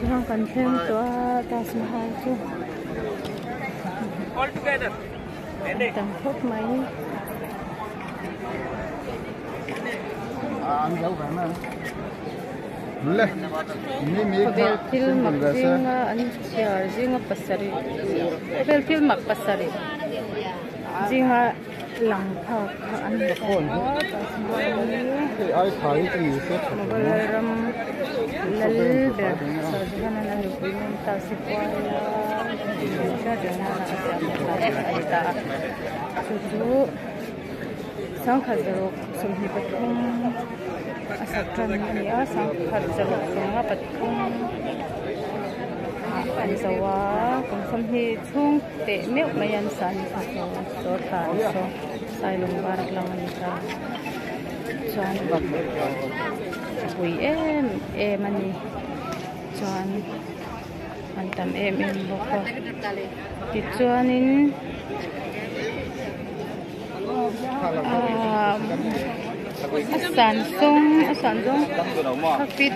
Yang kantin tu Taj Mahal tu. All together. Tempat main. Ang jauh kan? Boleh. Ini Beltil makzinga ansiar zinga pasari. Beltil mak pasari. Zinga langka ansiar. Ay thai tu itu. Magaram lalber. Sajana na lupinan tasikwala. Sajana na asya susu. Sangkhajarok sumhi patung asakran niya sangkhajarok sunga patung ansawa kung sumhi chung te meu mayan san so ta so sailong barak lang anita chuan pui mani chuan antam boka ti chuanin asan song kapit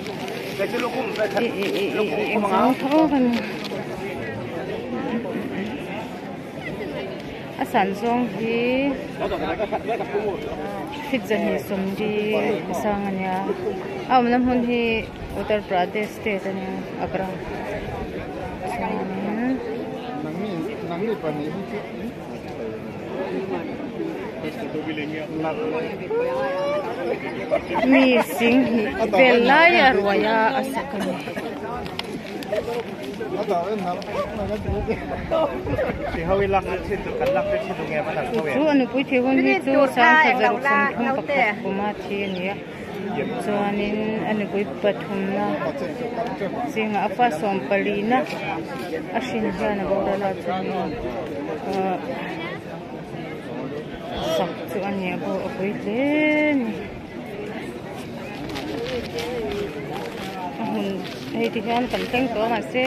asan song hi hitzani sumdi sanganya namhun hi Uttar Pradesh state ania Agra nangni pani mi sing velaya ruaya asakani chu anu pui thewon hi chu sang khajar sum thum pakhat kuma thi ania chuanin anu pui pathum na singa apa som palina ashin jana bodala chani sak chu ania bo apui len hei ti hian kan thleng to ma se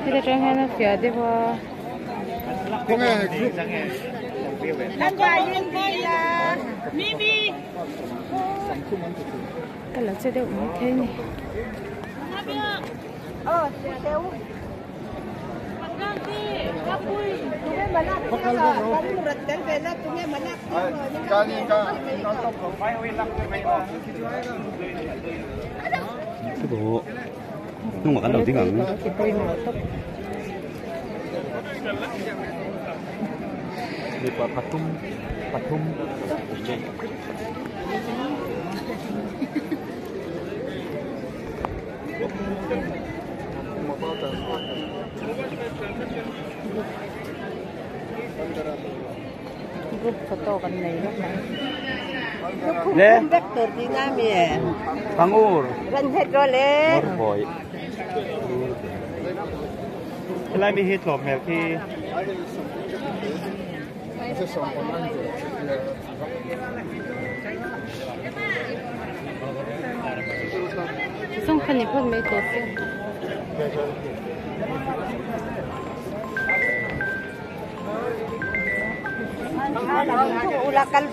heta tang hian a fia dewa kala che deuh mai the ni cái bộ nhưng mà cái đầu tiên là đi qua patung group photo kan nei lắm này nè vector di nami pangur ran het role boy cái này bị hết lộn mèo khi xong khăn nhịp hơn mấy tổ xe ulakan